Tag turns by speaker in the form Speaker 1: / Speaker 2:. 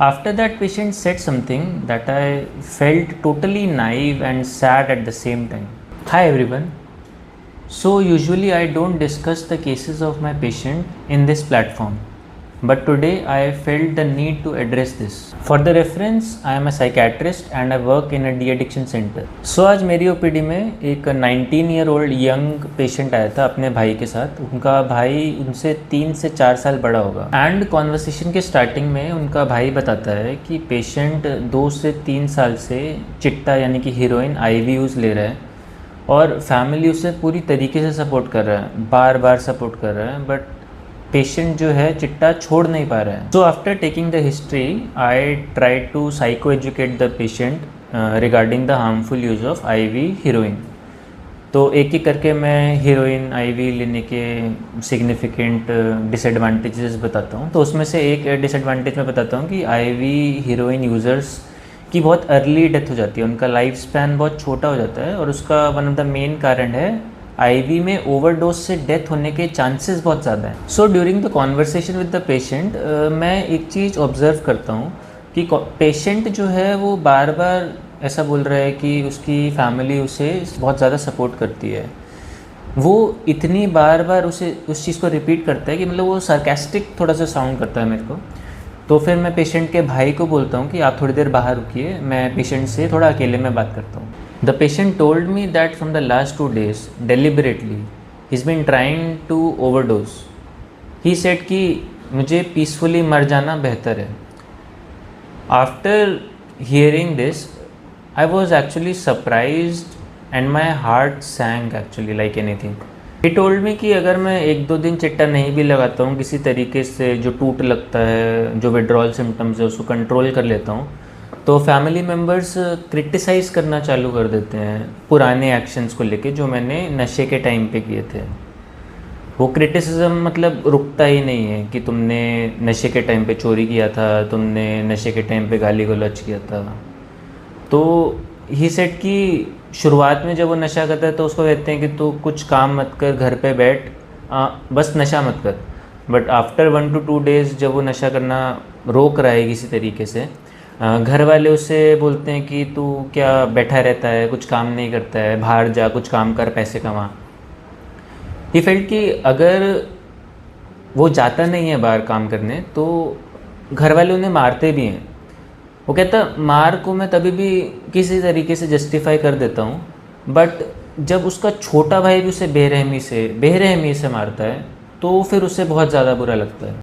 Speaker 1: After that, patient said something that I felt totally naive and sad at the same time. Hi everyone. So usually I don't discuss the cases of my patient in this platform, but today I felt the need to address this. For the reference, I am a psychiatrist and I work in a de-addiction center. So आज मेरी OPD में एक 19-year-old young patient आया था अपने भाई के साथ. उनका भाई उनसे 3 से 4 साल बड़ा होगा. एंड कॉन्वर्सेशन के स्टार्टिंग में उनका भाई बताता है कि पेशेंट 2 से 3 साल से चिट्टा यानी कि हीरोइन IV यूज़ ले रहा है और फैमिली उसे पूरी तरीके से सपोर्ट कर रहा है, बार बार सपोर्ट कर रहा है, बट पेशेंट जो है चिट्टा छोड़ नहीं पा रहा है. So after taking the history I try to psycho educate the patient regarding the harmful use of IV heroin. तो एक एक करके मैं हीरोइन IV लेने के सिग्निफिकेंट डिसएडवांटेजेस बताता हूँ. तो उसमें से एक डिसएडवांटेज मैं बताता हूँ कि IV हीरोइन यूज़र्स की बहुत अर्ली डेथ हो जाती है, उनका लाइफ स्पैन बहुत छोटा हो जाता है और उसका वन ऑफ द मेन कारण है IV में ओवरडोज से डेथ होने के चांसेस बहुत ज़्यादा हैं. So during the conversation with the patient मैं एक चीज़ ऑब्ज़र्व करता हूँ कि पेशेंट जो है वो बार बार ऐसा बोल रहा है कि उसकी फैमिली उसे बहुत ज़्यादा सपोर्ट करती है. वो इतनी बार बार उसे उस चीज़ को रिपीट करता है कि मतलब वो सार्केस्टिक थोड़ा सा साउंड करता है मेरे को. तो फिर मैं पेशेंट के भाई को बोलता हूँ कि आप थोड़ी देर बाहर रुकिए, मैं पेशेंट से थोड़ा अकेले में बात करता हूँ. The patient told me that from the last 2 days, deliberately, he's been trying to overdose. He said कि मुझे peacefully मर जाना बेहतर है. After hearing this, I was actually surprised and my heart sank actually like anything. He told me कि अगर मैं 1-2 दिन चिट्टा नहीं भी लगाता हूँ, किसी तरीके से जो टूट लगता है, जो विड्रॉल सिम्टम्स है उसको कंट्रोल कर लेता हूँ, तो फैमिली मेम्बर्स क्रिटिसाइज़ करना चालू कर देते हैं पुराने एक्शंस को लेके जो मैंने नशे के टाइम पे किए थे. वो क्रिटिसिज्म मतलब रुकता ही नहीं है कि तुमने नशे के टाइम पे चोरी किया था, तुमने नशे के टाइम पे गाली गलौज किया था. तो ही सेड कि शुरुआत में जब वो नशा करता है तो उसको कहते हैं कि तू कुछ काम मत कर, घर पे बैठ, बस नशा मत कर. बट आफ्टर 1 to 2 days जब वो नशा करना रोक रहा है किसी तरीके से, घर वाले उससे बोलते हैं कि तू क्या बैठा रहता है, कुछ काम नहीं करता है, बाहर जा, कुछ काम कर, पैसे कमा. ही फेल्ट कि अगर वो जाता नहीं है बाहर काम करने तो घर वाले उन्हें मारते भी हैं. वो कहता मार को मैं तभी भी किसी तरीके से जस्टिफाई कर देता हूँ, बट जब उसका छोटा भाई भी उसे बेरहमी से मारता है तो फिर उसे बहुत ज़्यादा बुरा लगता है.